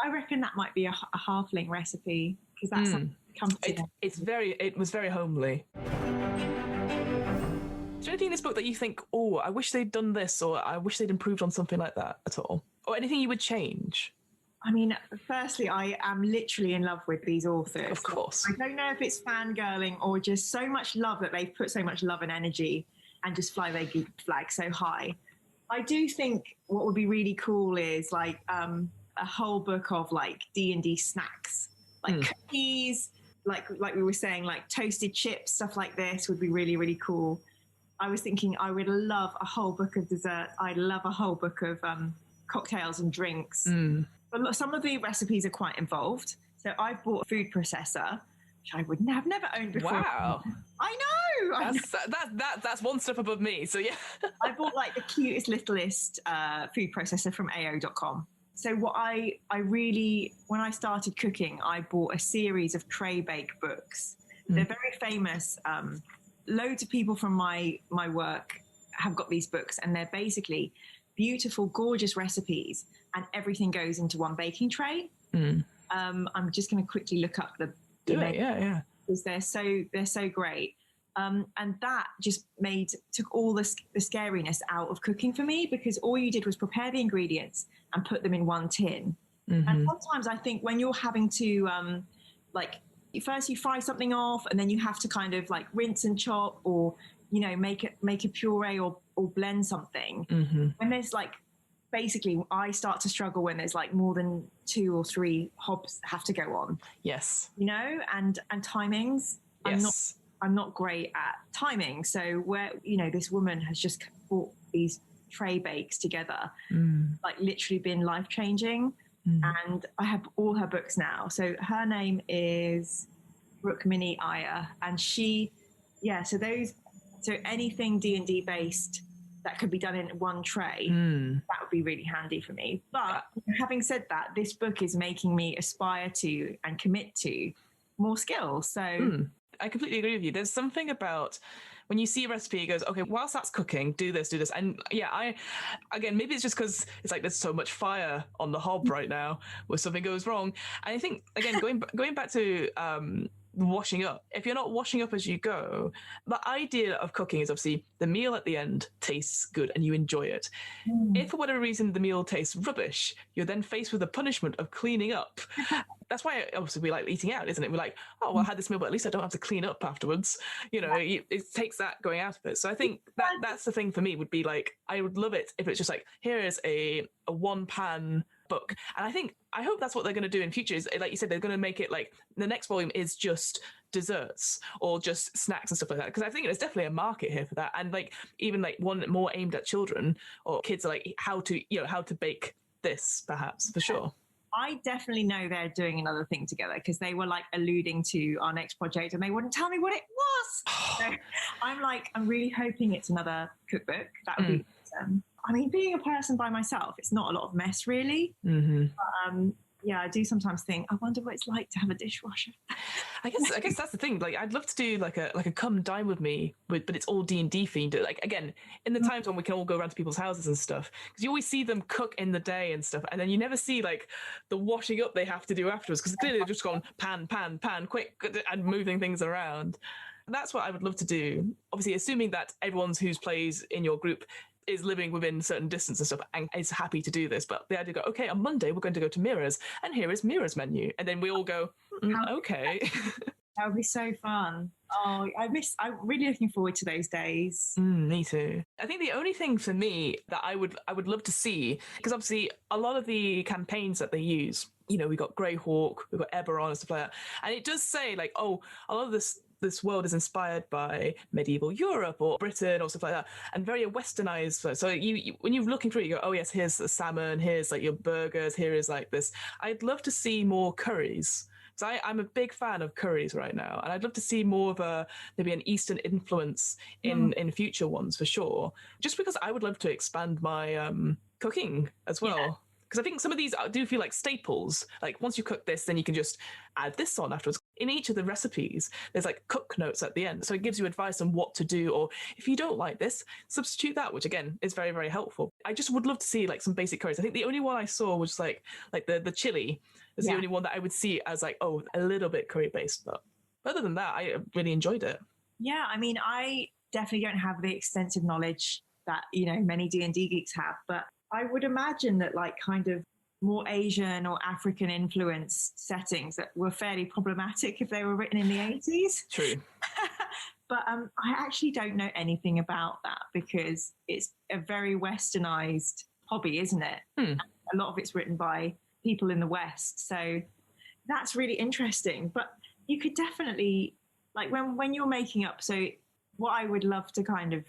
I reckon that might be a halfling recipe because that's comforting. It was very homely. Is there anything in this book that you think, oh, I wish they'd done this, or I wish they'd improved on something like that at all? Or anything you would change? I mean, firstly, I am literally in love with these authors. Of course. I don't know if it's fangirling or just so much love that they've put so much love and energy and just fly their geek flag so high. I do think what would be really cool is like a whole book of like D&D snacks, like cookies, like we were saying, like toasted chips, stuff like this would be really, really cool. I was thinking I would love a whole book of dessert. I'd love a whole book of cocktails and drinks. But some of the recipes are quite involved. So I've bought a food processor, which I would have never owned before. Wow. I know. That's one step above me. So yeah. I bought like the cutest, littlest food processor from AO.com. So what I really, when I started cooking, I bought a series of tray bake books. They're very famous. Loads of people from my work have got these books, and they're basically beautiful, gorgeous recipes, and everything goes into one baking tray. I'm just going to quickly look up the name, yeah, because they're so great. And that just took all the scariness out of cooking for me, because all you did was prepare the ingredients and put them in one tin. And sometimes I think when you're having to like, first you fry something off, and then you have to kind of like rinse and chop, or make a puree or blend something. When there's like, basically I start to struggle when there's like more than 2 or 3 hobs have to go on. Yes. And timings. Yes. I'm not great at timing. So where, this woman has just brought these tray bakes together, like literally been life-changing. And I have all her books now. So her name is Rukmini Iyer, and so anything D&D based that could be done in one tray, that would be really handy for me. But having said that, this book is making me aspire to and commit to more skills. So I completely agree with you. There's something about when you see a recipe, it goes, okay, whilst that's cooking, do this. And yeah, maybe it's just because it's like there's so much fire on the hob right now where something goes wrong. And I think, again, going back to washing up, if you're not washing up as you go, the idea of cooking is obviously the meal at the end tastes good and you enjoy it. If for whatever reason the meal tastes rubbish, you're then faced with the punishment of cleaning up. That's why obviously we like eating out, isn't it? We're like, oh, well, I had this meal, but at least I don't have to clean up afterwards. It takes that going out of it. So I think that's the thing for me, would be like, I would love it if it's just like, here is a one pan book. And I hope that's what they're going to do in future, is like you said, they're going to make it like the next volume is just desserts or just snacks and stuff like that, because I think there's definitely a market here for that. And like even like one more aimed at children or kids, are like how to bake this, perhaps, for sure. I definitely know they're doing another thing together, because they were like alluding to our next project and they wouldn't tell me what it was. So I'm really hoping it's another cookbook. That would be awesome. I mean, being a person by myself, it's not a lot of mess, really. But, I do sometimes think, I wonder what it's like to have a dishwasher. I guess that's the thing. Like, I'd love to do like a come dine with me, but it's all D&D themed. Like, again, in the times when we can all go around to people's houses and stuff, because you always see them cook in the day and stuff, and then you never see like the washing up they have to do afterwards, because clearly they've just gone pan, quick, and moving things around. That's what I would love to do. Obviously, assuming that everyone who's plays in your group is living within certain distance and stuff and is happy to do this. But the idea go, okay, on Monday we're going to go to Mira's, and here is Mira's menu, and then we all go, okay. That would be so fun. Oh, I'm really looking forward to those days. Me too. I think the only thing for me that I would love to see, because obviously a lot of the campaigns that they use, we got Greyhawk, we've got Eberron and stuff like that, and it does say like, oh, a lot of this world is inspired by medieval Europe or Britain or stuff like that, and very westernized. So you when you're looking through it, you go, oh yes, here's the salmon, here's like your burgers, here is like this. I'd love to see more curries. So I'm a big fan of curries right now, and I'd love to see more of maybe an Eastern influence in future ones, for sure. Just because I would love to expand my cooking as well. Yeah. Because I think some of these do feel like staples. Like once you cook this, then you can just add this on afterwards. In each of the recipes, there's like cook notes at the end. So it gives you advice on what to do. Or if you don't like this, substitute that, which again is very, very helpful. I just would love to see like some basic curries. I think the only one I saw was like the chili is the only one that I would see as like, oh, a little bit curry based. But other than that, I really enjoyed it. Yeah, I mean, I definitely don't have the extensive knowledge that, many D&D geeks have, but I would imagine that like kind of more Asian or African influenced settings that were fairly problematic if they were written in the 80s. True. But I actually don't know anything about that because it's a very westernized hobby, isn't it? A lot of it's written by people in the West. So that's really interesting. But you could definitely, like when you're making up, so what I would love to kind of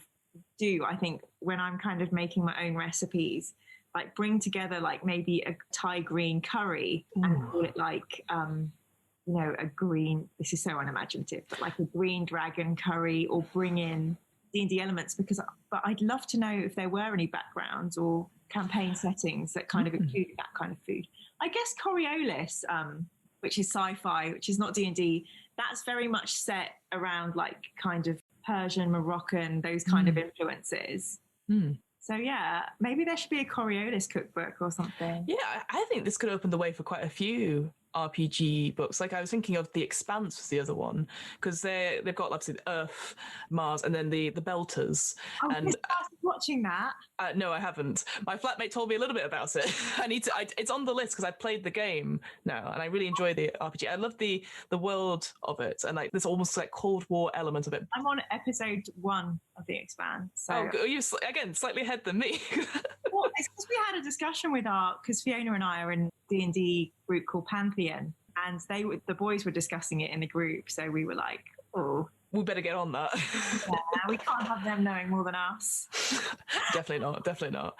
do, I think, when I'm kind of making my own recipes, like bring together like maybe a Thai green curry and call it like, you know, a green, this is so unimaginative, but like a green dragon curry, or bring in D&D elements, but I'd love to know if there were any backgrounds or campaign settings that kind of included that kind of food. I guess Coriolis, which is sci-fi, which is not D&D, that's very much set around like kind of Persian, Moroccan, those kind of influences. So yeah, maybe there should be a Coriolis cookbook or something. Yeah, I think this could open the way for quite a few RPG books. Like I was thinking of The Expanse was the other one, because they've got obviously the Earth, Mars, and then the Belters. Oh, and yes, I was watching that. No, I haven't. My flatmate told me a little bit about it. It's on the list because I played the game now, and I really enjoy the RPG. I love the world of it, and like this almost like Cold War element of it. I'm on episode 1 of The Expanse. So. Oh, you again slightly ahead than me. Well, it's because we had a discussion with because Fiona and I are in D&D group called Pantheon, and the boys were discussing it in the group. So we were like, oh, we better get on that. Yeah, we can't have them knowing more than us. Definitely not.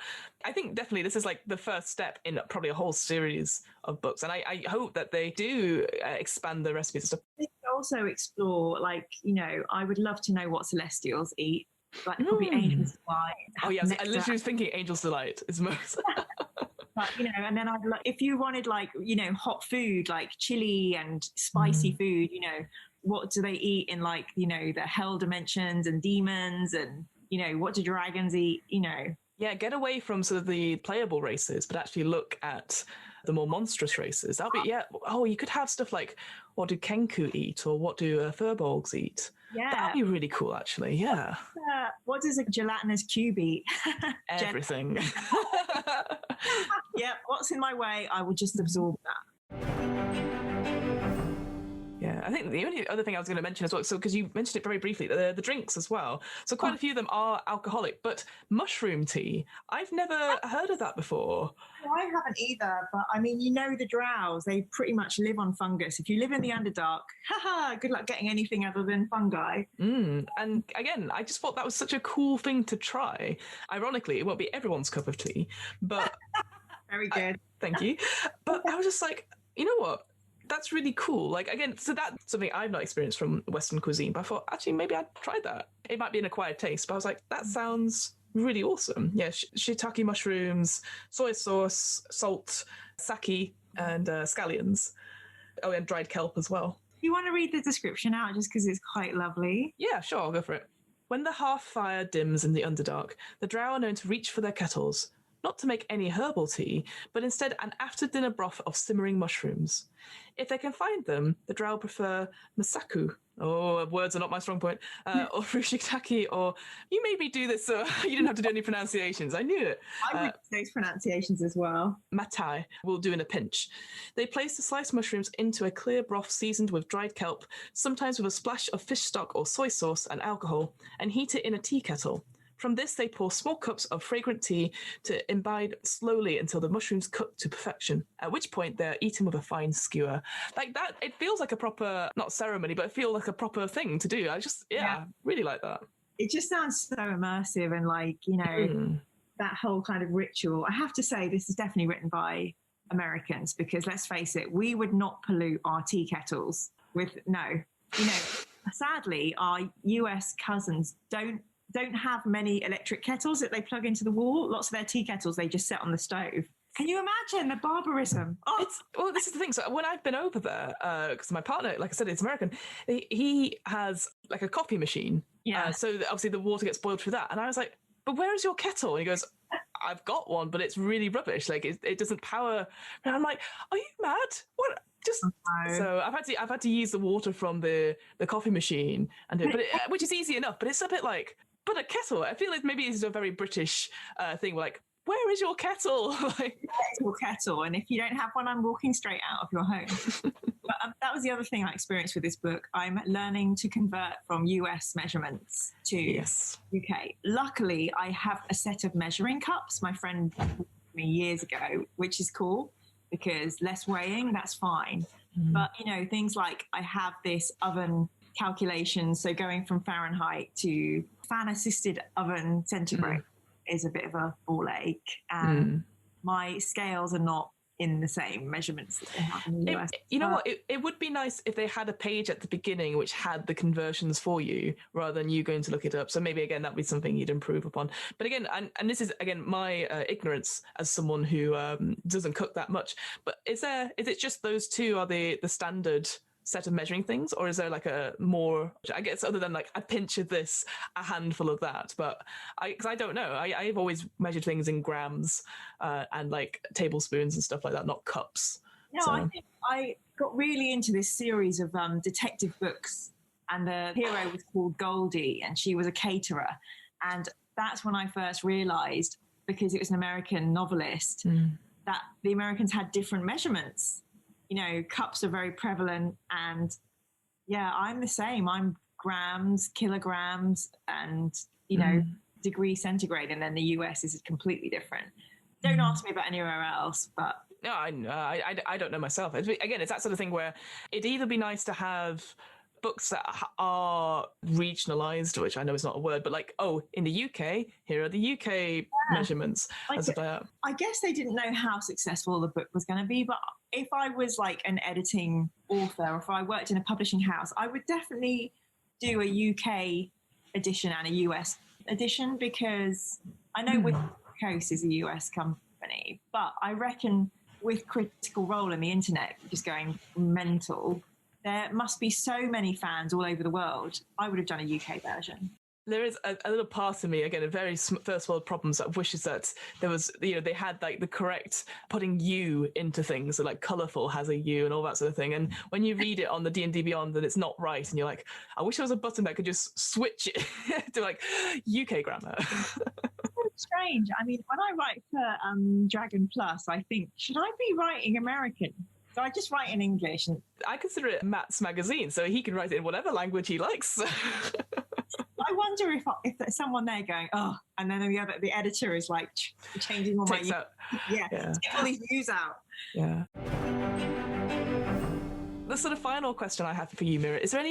I think definitely this is like the first step in probably a whole series of books, and I hope that they do expand the recipes and stuff. They could also explore, like, you know, I would love to know what Celestials eat. Like probably Angel's Delight. Oh yeah, I literally was thinking Angel's Delight is most. But, you know, and then if you wanted like, you know, hot food, like chili and spicy food, you know, what do they eat in like, you know, the hell dimensions and demons, and, you know, what do dragons eat, you know? Yeah, get away from sort of the playable races, but actually look at the more monstrous races. That'll be, yeah. Oh, you could have stuff like, what do Kenku eat, or what do furbolgs eat? Yeah, that'd be really cool, actually. Yeah. What does a gelatinous cube eat? Everything. Yeah. What's in my way, I will just absorb that. Yeah, I think the only other thing I was going to mention as well, so because you mentioned it very briefly, the drinks as well. So quite a few of them are alcoholic, but mushroom tea, I've never heard of that before. I haven't either, but I mean, you know, the drows, they pretty much live on fungus. If you live in the Underdark, good luck getting anything other than fungi. And again, I just thought that was such a cool thing to try. Ironically, it won't be everyone's cup of tea, but... Very good. Thank you. But I was just like, you know what? That's really cool. Like, again, so that's something I've not experienced from Western cuisine, but I thought, actually, maybe I'd try that. It might be an acquired taste, but I was like, that sounds really awesome. Yeah, shiitake mushrooms, soy sauce, salt, sake, and scallions. Oh, and dried kelp as well. You want to read the description out just because it's quite lovely? Yeah, sure, I'll go for it. When the half fire dims in the Underdark, the drow are known to reach for their kettles, not to make any herbal tea, but instead an after-dinner broth of simmering mushrooms. If they can find them, the drow prefer masaku. Oh, words are not my strong point. Or fushitaki, or you made me do this so you didn't have to do any pronunciations. I knew it. I would those pronunciations as well. Matai will do in a pinch. They place the sliced mushrooms into a clear broth seasoned with dried kelp, sometimes with a splash of fish stock or soy sauce and alcohol, and heat it in a tea kettle. From this, they pour small cups of fragrant tea to imbibe slowly until the mushrooms cook to perfection, at which point they're eaten with a fine skewer. Like that, it feels like a proper, not ceremony, but it feels like a proper thing to do. I just, really like that. It just sounds so immersive and like, you know, that whole kind of ritual. I have to say, this is definitely written by Americans because let's face it, we would not pollute our tea kettles with, sadly, our US cousins don't have many electric kettles that they plug into the wall. Lots of their tea kettles, they just set on the stove. Can you imagine the barbarism? Oh. Well, this is the thing. So when I've been over there, because my partner, like I said, is American, he has like a coffee machine. Yeah. So obviously the water gets boiled through that. And I was like, but where is your kettle? And he goes, I've got one, but it's really rubbish. Like it doesn't power. And I'm like, are you mad? What? So I've had to use the water from the coffee machine and do it, which is easy enough. But it's a bit like, but a kettle. I feel like maybe it's a very British thing. Where like where is your kettle? Like, Where's your kettle? And if you don't have one, I'm walking straight out of your home. But that was the other thing I experienced with this book. I'm learning to convert from US measurements to UK. Luckily, I have a set of measuring cups. My friend taught me years ago, which is cool because less weighing, that's fine. But, you know, things like I have this oven calculation. So going from Fahrenheit to fan-assisted oven centigrade is a bit of a ball ache. And my scales are not in the same measurements that they have in the US. You know what? It would be nice if they had a page at the beginning which had the conversions for you rather than you going to look it up. So maybe, again, that'd be something you'd improve upon. But again, and this is, again, my ignorance as someone who doesn't cook that much. But is it just those two are the standard set of measuring things, or is there like a more, I guess, other than like a pinch of this, a handful of that? But because I don't know, I've always measured things in grams and like tablespoons and stuff like that, not cups. No, I think I got really into this series of detective books, and the hero was called Goldie, and she was a caterer. And that's when I first realized, because it was an American novelist, that the Americans had different measurements. You know, cups are very prevalent, and yeah, I'm the same. I'm grams, kilograms, and, you know, degree centigrade, and then the US is completely different. Don't ask me about anywhere else, but no, I don't know myself. Again, it's that sort of thing where it'd either be nice to have books that are regionalized, which I know is not a word, but like, oh, in the UK, here are the UK measurements. I guess they didn't know how successful the book was going to be, but if I was like an editing author, or if I worked in a publishing house, I would definitely do a UK edition and a US edition, because I know Witwer Coast is a US company, but I reckon with Critical Role and the internet just going mental, there must be so many fans all over the world. I would have done a UK version. There is a little part of me, again, a very first world problems that wishes that there was, you know, they had like the correct putting U into things. So like colourful has a U and all that sort of thing. And when you read it on the D&D Beyond, then it's not right. And you're like, I wish there was a button that could just switch it to like UK grammar. Strange. I mean, when I write for Dragon Plus, I think, should I be writing American? So I just write in English. And I consider it Matt's magazine, so he can write it in whatever language he likes. I wonder if there's someone there going, oh, and then the editor is like changing all Takes my out. get all these views out. Yeah. The sort of final question I have for you, Mira, is there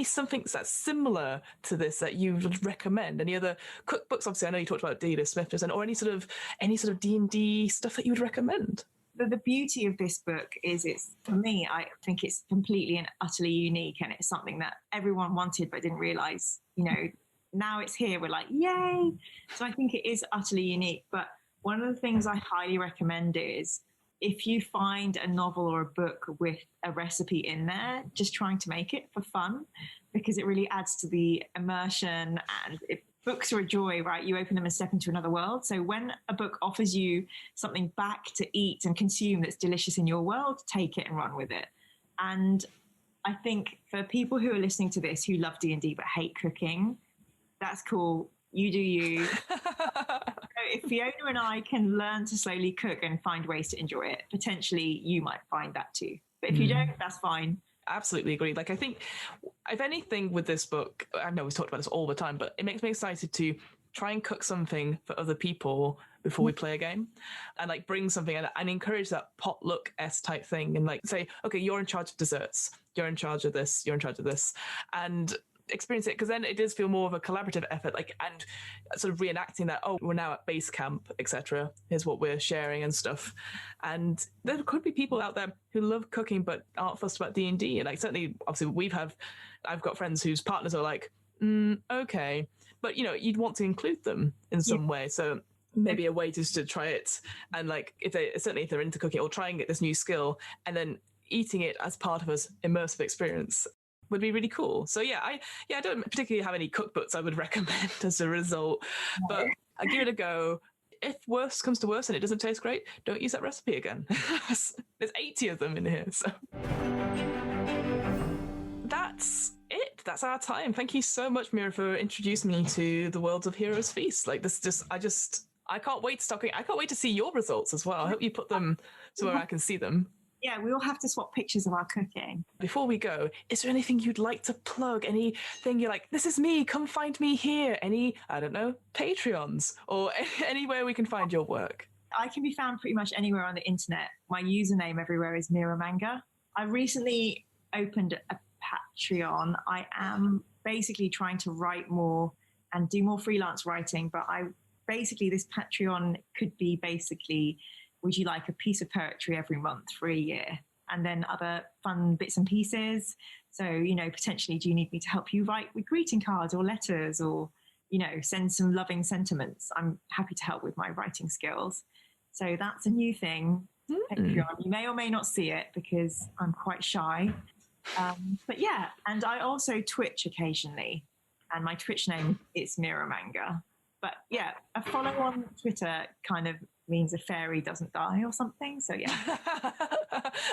something that's similar to this that you would recommend? Any other cookbooks? Obviously, I know you talked about D.D. Smith, or any sort of D&D stuff that you would recommend? The beauty of this book is for me, I think it's completely and utterly unique, and it's something that everyone wanted but didn't realize, you know, now it's here, we're like, yay. So I think it is utterly unique. But one of the things I highly recommend is, if you find a novel or a book with a recipe in there, just trying to make it for fun, because it really adds to the immersion. And books are a joy, right? You open them and step into another world. So when a book offers you something back to eat and consume that's delicious in your world, take it and run with it. And I think for people who are listening to this who love D&D but hate cooking, that's cool. You do you. So if Fiona and I can learn to slowly cook and find ways to enjoy it, potentially you might find that too. But if you don't, that's fine. Absolutely agree. Like, I think, if anything with this book, I know we've talked about this all the time, but it makes me excited to try and cook something for other people before we play a game, and like bring something and encourage that potluck-esque type thing, and like say, okay, you're in charge of desserts, you're in charge of this, you're in charge of this, and experience it, because then it does feel more of a collaborative effort, like, and sort of reenacting that, oh, we're now at base camp, etc. Here's what we're sharing and stuff. And there could be people out there who love cooking but aren't fussed about D&D, and like, certainly, obviously, I've got friends whose partners are like, okay, but you know, you'd want to include them in some way. So maybe a way to try it, and like, if they're into cooking, or try and get this new skill, and then eating it as part of an immersive experience would be really cool. So I don't particularly have any cookbooks I would recommend as a result, but I give it a go. If worse comes to worse and it doesn't taste great, don't use that recipe again. There's 80 of them in here, so that's it. That's our time. Thank you so much, Mira, for introducing me to the worlds of Heroes Feast. Like, this I can't wait to start cooking. I can't wait to see your results as well. I hope you put them somewhere I can see them. Yeah, we all have to swap pictures of our cooking. Before we go, is there anything you'd like to plug? Anything you're like, this is me, come find me here? Any, I don't know, Patreons or anywhere we can find your work? I can be found pretty much anywhere on the internet. My username everywhere is Mira Manga. I recently opened a Patreon. I am basically trying to write more and do more freelance writing, but this Patreon could be basically, would you like a piece of poetry every month for a year? And then other fun bits and pieces. So, potentially, do you need me to help you write with greeting cards or letters or, send some loving sentiments? I'm happy to help with my writing skills. So that's a new thing. Patreon. You may or may not see it because I'm quite shy. But yeah, and I also Twitch occasionally. And my Twitch name is Mira Manga. But yeah, a follow on Twitter kind of means a fairy doesn't die or something. So yeah.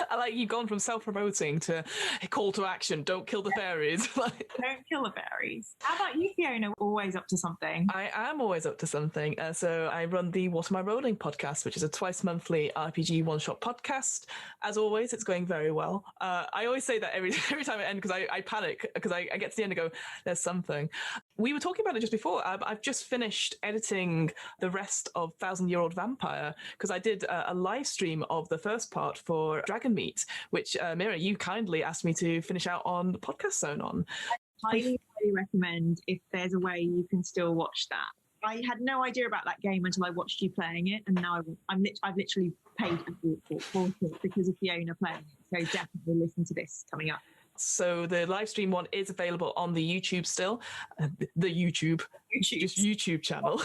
I like you've gone from self-promoting to a call to action. Don't kill the fairies. Don't kill the fairies. How about you, Fiona? Always up to something. I am always up to something. So I run the What Am I Rolling podcast, which is a twice monthly RPG one-shot podcast. As always, it's going very well. I always say that every time I end because I panic because I get to the end and go, there's something. We were talking about it just before. I've just finished editing the rest of 1,000-Year-Old Vampire because I did a live stream of the first part for Dragon Meat, which Mira, you kindly asked me to finish out on the podcast zone on. I highly recommend if there's a way you can still watch that. I had no idea about that game until I watched you playing it, and now I've literally paid for it because of Fiona playing it. So definitely listen to this coming up. So the live stream one is available on the YouTube still, the YouTube channel.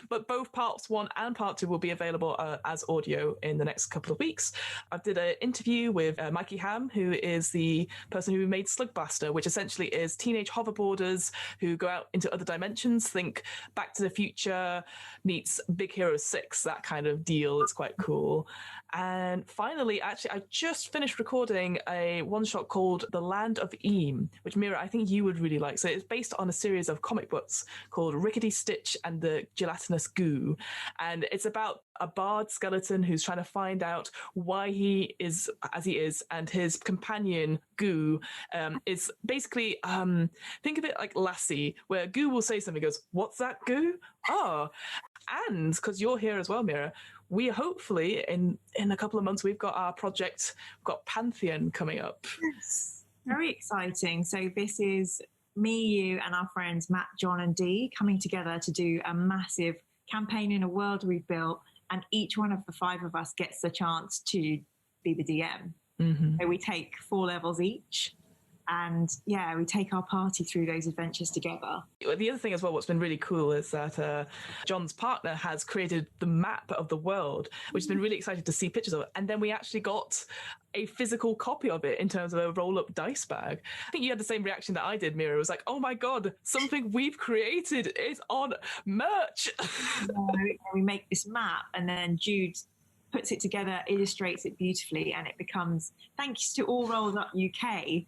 But both parts 1 and part 2 will be available as audio in the next couple of weeks. I did an interview with Mikey Ham, who is the person who made Slugbuster, which essentially is teenage hoverboarders who go out into other dimensions. Think Back to the Future meets Big Hero 6, that kind of deal. It's quite cool. And finally, actually, I just finished recording a one-shot called The Land of Eam, which, Mira, I think you would really like. So it's based on a series of comic books called Rickety Stitch and the Gelatinous Goo. And it's about a bard skeleton who's trying to find out why he is as he is, and his companion, Goo, is basically, think of it like Lassie, where Goo will say something, goes, "What's that, Goo?" Oh, and because you're here as well, Mira, we hopefully in a couple of months we've got our project, we've got Pantheon coming up. Yes, very exciting. So this is me, you, and our friends Matt, John, and Dee coming together to do a massive campaign in a world we've built, and each one of the 5 of us gets the chance to be the DM. Mm-hmm. So we take 4 levels each. And yeah, we take our party through those adventures together. The other thing as well, what's been really cool is that John's partner has created the map of the world, which has been really exciting to see pictures of. And then we actually got a physical copy of it in terms of a roll-up dice bag. I think you had the same reaction that I did, Mira. It was like, oh my God, something we've created is on merch. We make this map, and then Jude puts it together, illustrates it beautifully, and it becomes, thanks to All Rolled Up UK,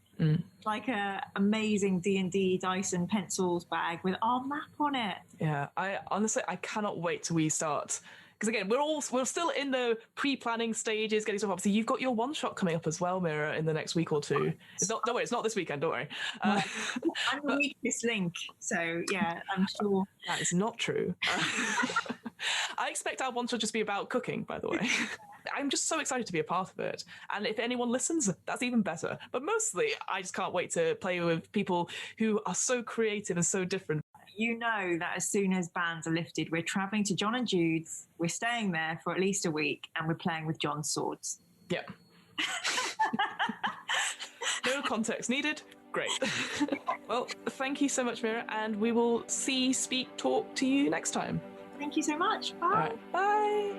like a amazing D&D dice and pencils bag with our map on it. Yeah, I honestly cannot wait till we start. Because again, we're still in the pre-planning stages, getting stuff up. So you've got your one shot coming up as well, Mira, in the next week or 2. Don't worry, it's not this weekend. Don't worry. I'm the weakest link, so yeah, I'm sure that is not true. I expect our one shot just be about cooking, by the way. I'm just so excited to be a part of it. And if anyone listens, that's even better. But mostly, I just can't wait to play with people who are so creative and so different. You know that as soon as bans are lifted, we're travelling to John and Jude's, we're staying there for at least a week, and we're playing with John's swords. Yep. No context needed. Great. Well, thank you so much, Mira, and we will see, speak, talk to you next time. Thank you so much. Bye. All right. Bye.